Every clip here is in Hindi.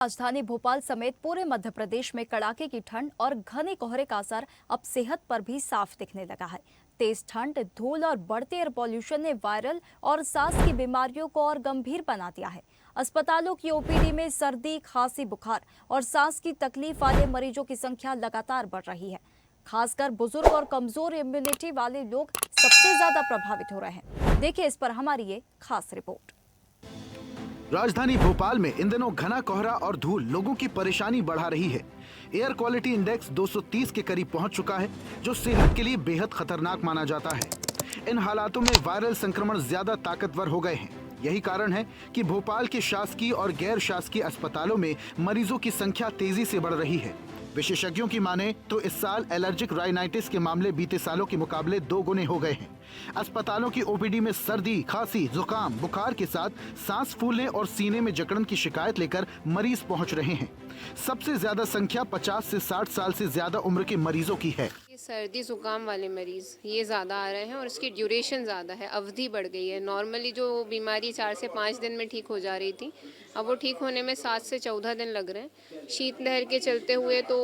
राजधानी भोपाल समेत पूरे मध्य प्रदेश में कड़ाके की ठंड और घने कोहरे का असर अब सेहत पर भी साफ दिखने लगा है। तेज ठंड, धूल और बढ़ते एयर पॉल्यूशन ने वायरल और सांस की बीमारियों को और गंभीर बना दिया है। अस्पतालों की ओपीडी में सर्दी, खांसी, बुखार और सांस की तकलीफ वाले मरीजों की संख्या लगातार बढ़ रही है। खासकर बुजुर्ग और कमजोर इम्यूनिटी वाले लोग सबसे ज्यादा प्रभावित हो रहे हैं। देखिए इस पर हमारी ये खास रिपोर्ट। राजधानी भोपाल में इन दिनों घना कोहरा और धूल लोगों की परेशानी बढ़ा रही है। एयर क्वालिटी इंडेक्स 230 के करीब पहुंच चुका है, जो सेहत के लिए बेहद खतरनाक माना जाता है। इन हालातों में वायरल संक्रमण ज्यादा ताकतवर हो गए हैं। यही कारण है कि भोपाल के शासकीय और गैर शासकीय अस्पतालों में मरीजों की संख्या तेजी से बढ़ रही है। विशेषज्ञों की माने तो इस साल एलर्जिक राइनाइटिस के मामले बीते सालों के मुकाबले 2 गुने हो गए हैं। अस्पतालों की ओपीडी में सर्दी, खांसी, जुकाम, बुखार के साथ सांस फूलने और सीने में जकड़न की शिकायत लेकर मरीज पहुंच रहे हैं। सबसे ज्यादा संख्या 50 से 60 साल से ज्यादा उम्र के मरीजों की है। सर्दी जुकाम वाले मरीज ये ज़्यादा आ रहे हैं और इसकी ड्यूरेशन ज़्यादा है, अवधि बढ़ गई है। नॉर्मली जो बीमारी 4 से 5 दिन में ठीक हो जा रही थी, अब वो ठीक होने में 7 से 14 दिन लग रहे हैं। शीतलहर के चलते हुए तो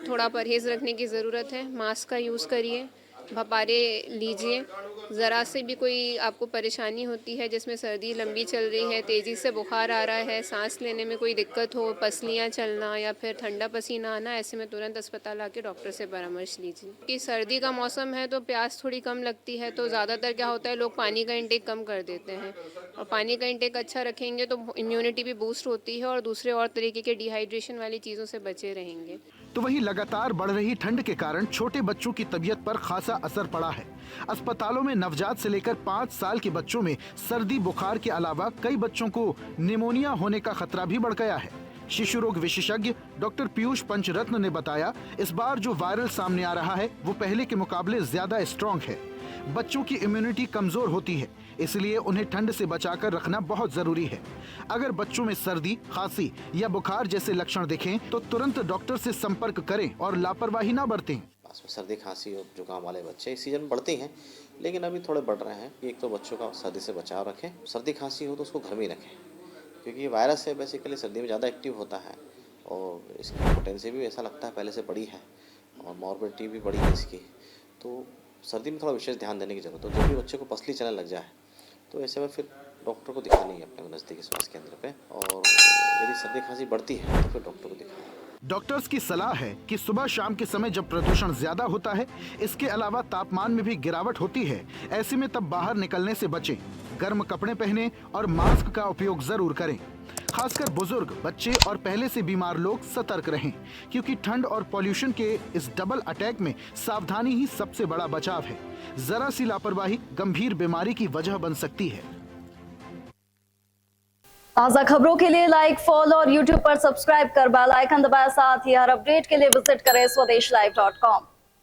थोड़ा परहेज़ रखने की ज़रूरत है। मास्क का यूज़ करिए, भपारे लीजिए। ज़रा से भी कोई आपको परेशानी होती है, जिसमें सर्दी लंबी चल रही है, तेज़ी से बुखार आ रहा है, सांस लेने में कोई दिक्कत हो, पसलियाँ चलना या फिर ठंडा पसीना आना, ऐसे में तुरंत अस्पताल आके डॉक्टर से परामर्श लीजिए। कि सर्दी का मौसम है तो प्यास थोड़ी कम लगती है, तो ज़्यादातर क्या होता है, लोग पानी का इंटेक कम कर देते हैं। और पानी का इंटेक अच्छा रखेंगे तो इम्यूनिटी भी बूस्ट होती है और दूसरे और तरीके के डिहाइड्रेशन वाली चीज़ों से बचे रहेंगे। तो वहीं लगातार बढ़ रही ठंड के कारण छोटे बच्चों की तबीयत पर खासा असर पड़ा है। अस्पतालों में नवजात से लेकर 5 साल के बच्चों में सर्दी, बुखार के अलावा कई बच्चों को निमोनिया होने का खतरा भी बढ़ गया है। शिशु रोग विशेषज्ञ डॉक्टर पीयूष पंचरत्न ने बताया, इस बार जो वायरल सामने आ रहा है वो पहले के मुकाबले ज्यादा स्ट्रॉन्ग है। बच्चों की इम्यूनिटी कमजोर होती है, इसलिए उन्हें ठंड से बचाकर रखना बहुत जरूरी है। अगर बच्चों में सर्दी, खांसी या बुखार जैसे लक्षण दिखें तो तुरंत डॉक्टर से संपर्क करें और लापरवाही न बरतें। सर्दी, खांसी और जुकाम वाले बच्चे इस सीजन बढ़ते हैं, लेकिन अभी थोड़े बढ़ रहे हैं। एक तो बच्चों का सर्दी से बचाव रखें, सर्दी खांसी हो तो उसको घर में रखें, क्योंकि ये वायरस है बेसिकली सर्दी में ज़्यादा एक्टिव होता है और इसकी पोटेंसी भी ऐसा लगता है पहले से बड़ी है और मॉर्बिडिटी भी बड़ी है इसकी। तो सर्दी में थोड़ा विशेष ध्यान देने की ज़रूरत है। जब भी बच्चे को पसली चलने लग जाए तो ऐसे में फिर डॉक्टर को दिखानी है अपने नज़दीकी स्वास्थ्य केंद्र पे, और यदि सर्दी खांसी बढ़ती है तो फिर डॉक्टर को दिखाना। डॉक्टर्स की सलाह है कि सुबह शाम के समय जब प्रदूषण ज्यादा होता है, इसके अलावा तापमान में भी गिरावट होती है, ऐसे में तब बाहर निकलने से बचें। गर्म कपड़े पहनें और मास्क का उपयोग जरूर करें। खासकर बुजुर्ग, बच्चे और पहले से बीमार लोग सतर्क रहें, क्योंकि ठंड और पॉल्यूशन के इस डबल अटैक में सावधानी ही सबसे बड़ा बचाव है। जरा सी लापरवाही गंभीर बीमारी की वजह बन सकती है। ताज़ा खबरों के लिए लाइक, फॉलो और यूट्यूब पर सब्सक्राइब कर बेल आइकन दबाएं। साथ ही हर अपडेट के लिए विजिट करें swedeshlive.com।